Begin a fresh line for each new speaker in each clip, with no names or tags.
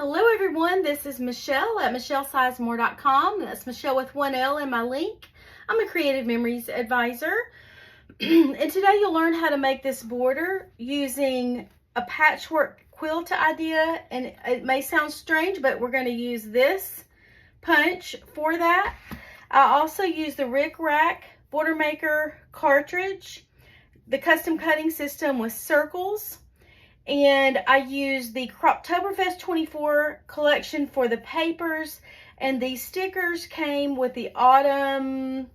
Hello everyone, this is Michelle at michellesizemore.com. That's Michelle with one L in my link. I'm a creative memories advisor. And today you'll learn how to make this border using a patchwork quilt idea. And it may sound strange, but we're going to use this punch for that. I also use the Rick Rack Border Maker cartridge, the custom cutting system with circles. And I used the Croptoberfest 24 collection for the papers, and these stickers came with the Autumn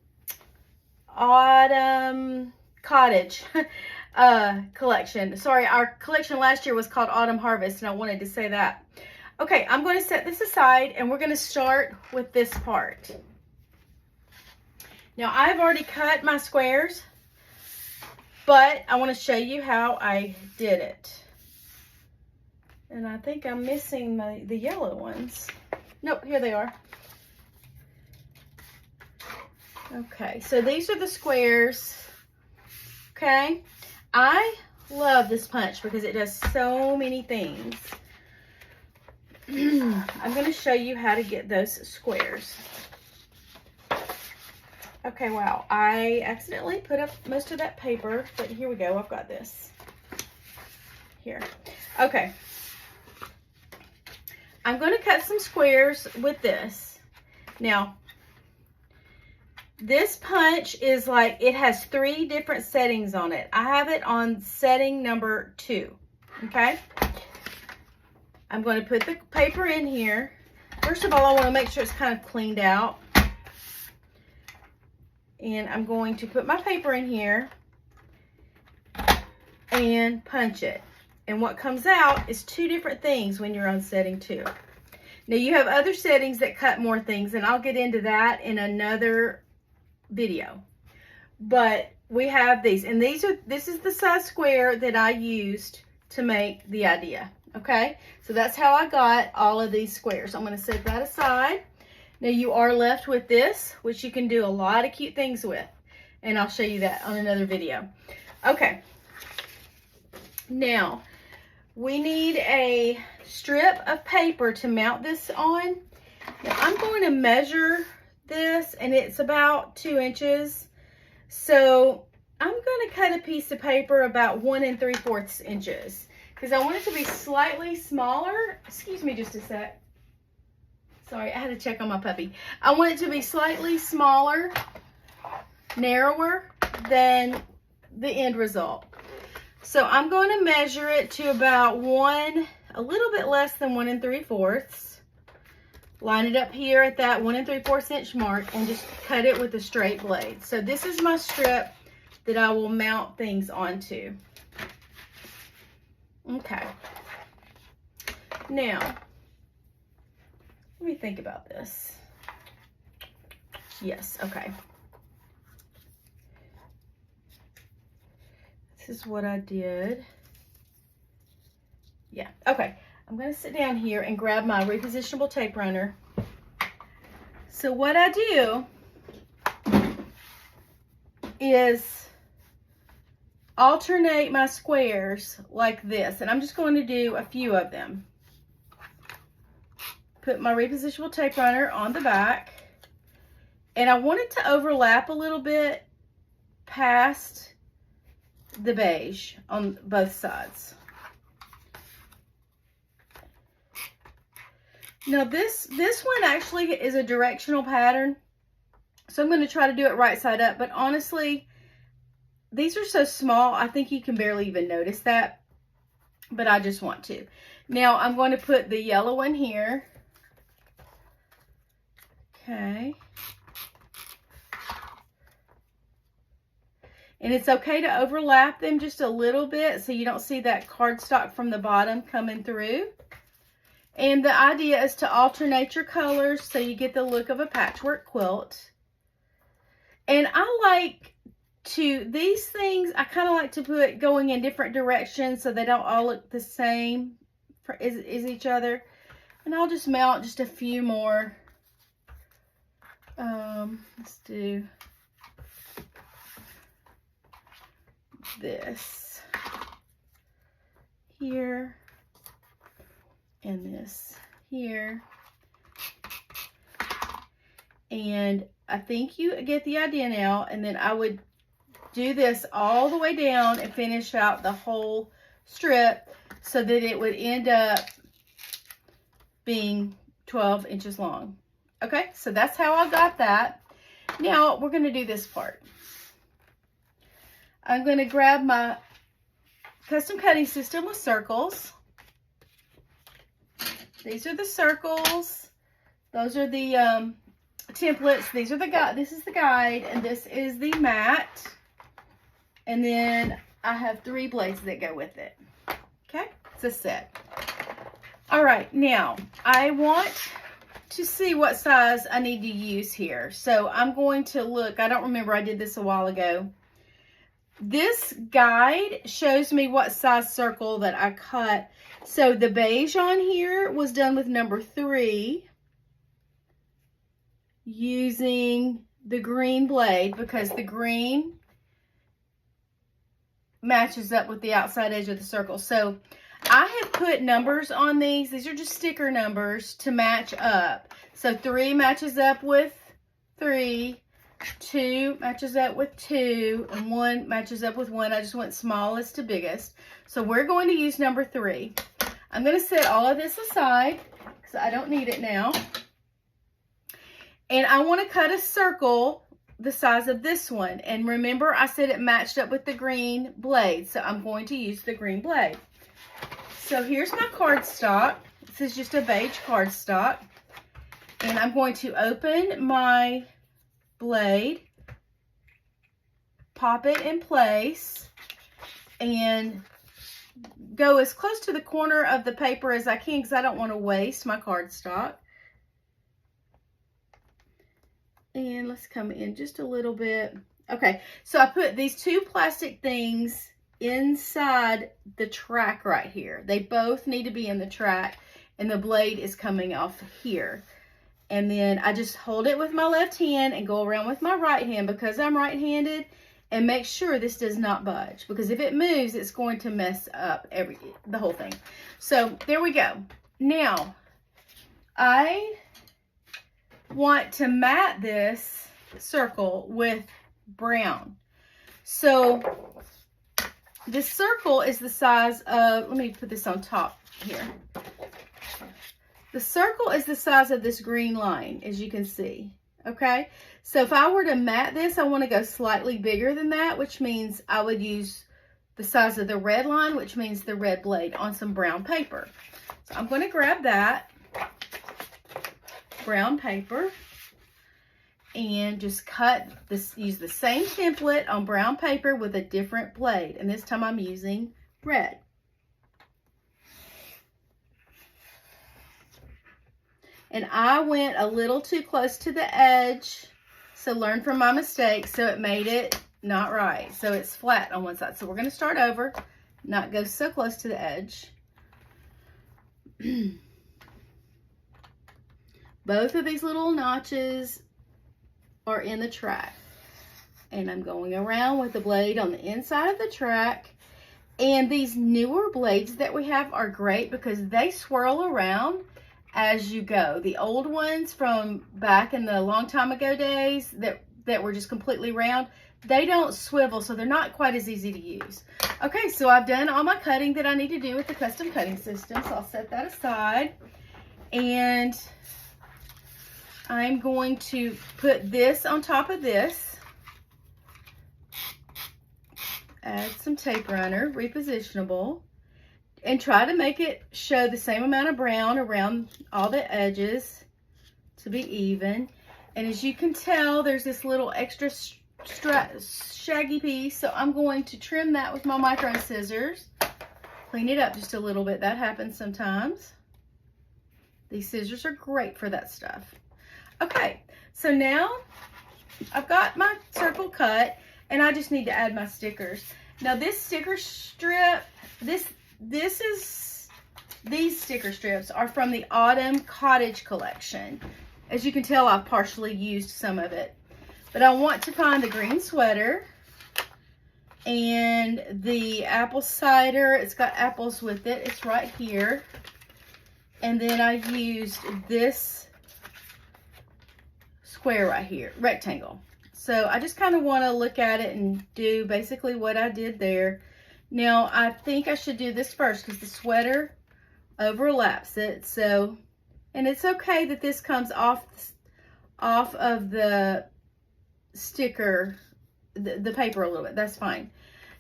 Cottage collection. Sorry, our collection last year was called Autumn Harvest, and I wanted to say that. Okay, I'm going to set this aside, and we're going to start with this part. Now, I've already cut my squares, but I want to show you how I did it. And I think I'm missing the yellow ones. Nope, here they are. Okay, so these are the squares. Okay, I love this punch because it does so many things. I'm going to show you how to get those squares. Okay, wow, I accidentally put up most of that paper, but here we go. I've got this here. Okay. I'm going to cut some squares with this. Now, this punch is like, it has 3 different settings on it. I have it on setting number 2, okay? I'm going to put the paper in here. First of all, I want to make sure it's kind of cleaned out. And I'm going to put my paper in here and punch it. And what comes out is 2 different things when you're on setting 2. Now you have other settings that cut more things, and I'll get into that in another video. But we have these, and this is the size square that I used to make the idea. Okay, so that's how I got all of these squares. I'm going to set that aside. Now you are left with this, which you can do a lot of cute things with, and I'll show you that on another video. Okay, now we need a strip of paper to mount this on. Now I'm going to measure this, and it's about 2 inches. So I'm going to cut a piece of paper about 1 3/4 inches because I want it to be slightly smaller. Excuse me just a sec. Sorry, I had to check on my puppy. I want it to be slightly smaller, narrower than the end result. So I'm going to measure it to about a little bit less than 1 3/4. Line it up here at that 1 3/4 inch mark and just cut it with a straight blade. So this is my strip that I will mount things onto. Okay. Now, let me think about this. Yes, okay. This is what I did. Yeah, okay. I'm going to sit down here and grab my repositionable tape runner. So what I do is alternate my squares like this. And I'm just going to do a few of them. Put my repositionable tape runner on the back. And I want it to overlap a little bit past the beige on both sides. Now this one actually is a directional pattern, so I'm going to try to do it right side up, but honestly these are so small I think you can barely even notice that, but I just want to. Now I'm going to put the yellow one here. Okay. And it's okay to overlap them just a little bit so you don't see that cardstock from the bottom coming through. And the idea is to alternate your colors so you get the look of a patchwork quilt. And I like these things, I kind of like to put going in different directions so they don't all look the same as each other. And I'll just mount just a few more. Let's do this here and this here. And I think you get the idea now. And then I would do this all the way down and finish out the whole strip so that it would end up being 12 inches long. Okay, so that's how I got that. Now we're going to do this part. I'm going to grab my custom cutting system with circles. These are the circles. Those are the templates. These are the guide. This is the guide, and this is the mat. And then I have 3 blades that go with it. Okay, it's a set. All right, now I want to see what size I need to use here. So I'm going to look. I don't remember. I did this a while ago. This guide shows me what size circle that I cut. So the beige on here was done with number 3 using the green blade because the green matches up with the outside edge of the circle. So I have put numbers on these. These are just sticker numbers to match up. So 3 matches up with 3, 2 matches up with 2, and 1 matches up with 1. I just went smallest to biggest. So we're going to use number 3. I'm going to set all of this aside because I don't need it now. And I want to cut a circle the size of this one. And remember, I said it matched up with the green blade. So I'm going to use the green blade. So here's my cardstock. This is just a beige cardstock. And I'm going to open my blade, pop it in place, and go as close to the corner of the paper as I can because I don't want to waste my cardstock. And let's come in just a little bit. Okay, so I put these 2 plastic things inside the track right here. They both need to be in the track, and the blade is coming off here. And then I just hold it with my left hand and go around with my right hand because I'm right-handed, and make sure this does not budge, because if it moves, it's going to mess up the whole thing. So there we go. Now, I want to mat this circle with brown. So this circle is the size of, let me put this on top here. The circle is the size of this green line, as you can see. Okay, so if I were to mat this, I want to go slightly bigger than that, which means I would use the size of the red line, which means the red blade on some brown paper. So I'm going to grab that brown paper and just cut this, use the same template on brown paper with a different blade. And this time I'm using red. And I went a little too close to the edge, so learn from my mistakes, so it made it not right. So it's flat on one side. So we're going to start over, not go so close to the edge. Both of these little notches are in the track. And I'm going around with the blade on the inside of the track. And these newer blades that we have are great because they swirl around as you go. The old ones from back in the long time ago days that were just completely round, they don't swivel, so they're not quite as easy to use. Okay, so I've done all my cutting that I need to do with the custom cutting system, so I'll set that aside. And I'm going to put this on top of this. Add some tape runner, repositionable. And try to make it show the same amount of brown around all the edges to be even. And as you can tell, there's this little extra shaggy piece. So I'm going to trim that with my micro scissors. Clean it up just a little bit. That happens sometimes. These scissors are great for that stuff. Okay, so now I've got my circle cut and I just need to add my stickers. Now this sticker strip, these sticker strips are from the Autumn Cottage collection. As you can tell, I've partially used some of it. But I want to find the green sweater and the apple cider. It's got apples with it. It's right here. And then I used this square right here, rectangle. So I just kind of want to look at it and do basically what I did there. Now I think I should do this first because the sweater overlaps it. So, and it's okay that this comes off of the sticker, the paper a little bit. That's fine.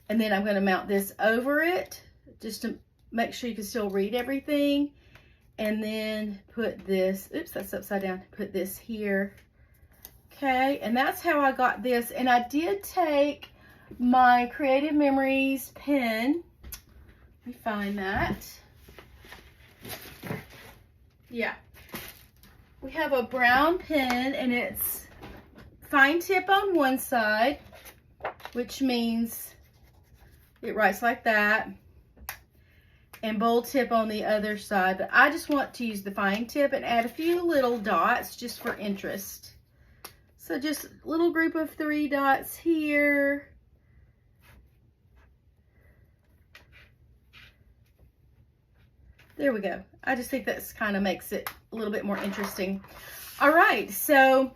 And then I'm going to mount this over it just to make sure you can still read everything. And then put this, oops, that's upside down. Put this here. Okay, and that's how I got this. And I did take my Creative Memories pen. Let me find that. Yeah. We have a brown pen, and it's fine tip on one side, which means it writes like that, and bold tip on the other side. But I just want to use the fine tip and add a few little dots just for interest. So just a little group of 3 dots here. There we go. I just think that's kind of makes it a little bit more interesting. All right, so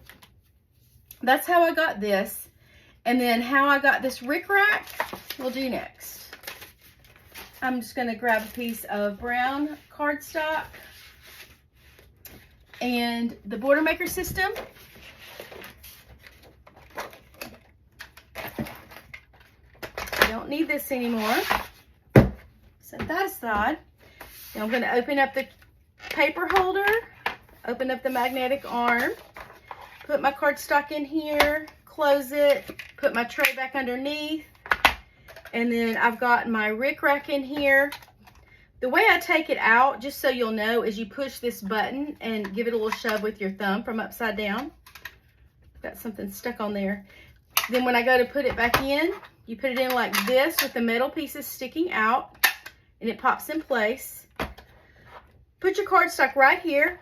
that's how I got this. And then how I got this rickrack, we'll do next. I'm just going to grab a piece of brown cardstock and the Border Maker system. I don't need this anymore. Set that aside. Now I'm going to open up the paper holder, open up the magnetic arm, put my cardstock in here, close it, put my tray back underneath, and then I've got my rickrack in here. The way I take it out, just so you'll know, is you push this button and give it a little shove with your thumb from upside down. Got something stuck on there. Then when I go to put it back in, you put it in like this with the metal pieces sticking out, and it pops in place. Put your cardstock right here,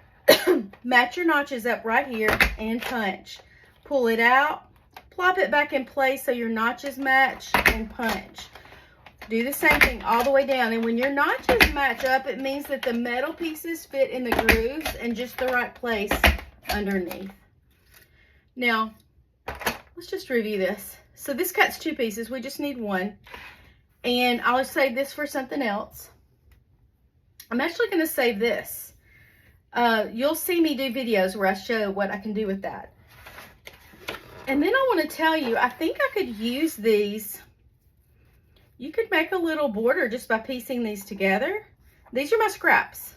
match your notches up right here, and punch. Pull it out, plop it back in place so your notches match, and punch. Do the same thing all the way down, and when your notches match up, it means that the metal pieces fit in the grooves in just the right place underneath. Now, let's just review this. So this cuts 2 pieces. We just need 1. And I'll save this for something else. I'm actually going to save this. You'll see me do videos where I show what I can do with that. And then I want to tell you, I think I could use these. You could make a little border just by piecing these together. These are my scraps.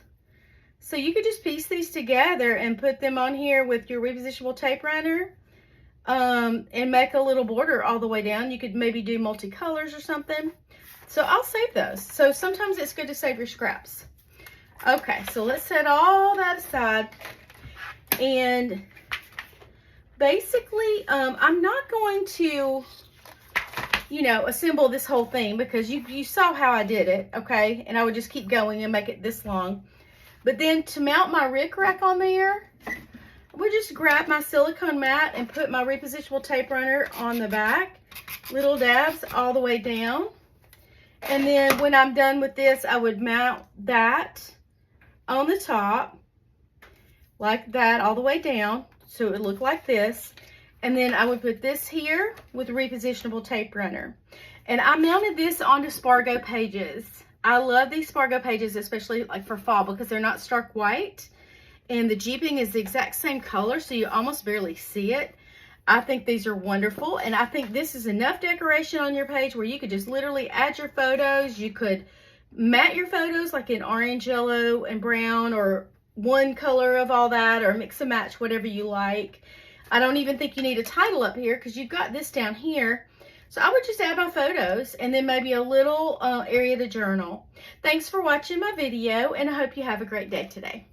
So you could just piece these together and put them on here with your repositionable tape runner. And make a little border all the way down. You could maybe do multicolors or something. So I'll save those. So sometimes it's good to save your scraps. Okay, so let's set all that aside. And basically, I'm not going to, you know, assemble this whole thing because you saw how I did it, okay? And I would just keep going and make it this long. But then to mount my rickrack on there, we'll just grab my silicone mat and put my repositionable tape runner on the back, little dabs all the way down. And then when I'm done with this, I would mount that on the top like that all the way down. So it would look like this. And then I would put this here with a repositionable tape runner. And I mounted this onto Spargo pages. I love these Spargo pages, especially like for fall, because they're not stark white. And the jeeping is the exact same color, so you almost barely see it. I think these are wonderful, and I think this is enough decoration on your page where you could just literally add your photos. You could mat your photos like in orange, yellow, and brown, or one color of all that, or mix and match, whatever you like. I don't even think you need a title up here because you've got this down here. So I would just add my photos and then maybe a little area to journal. Thanks for watching my video, and I hope you have a great day today.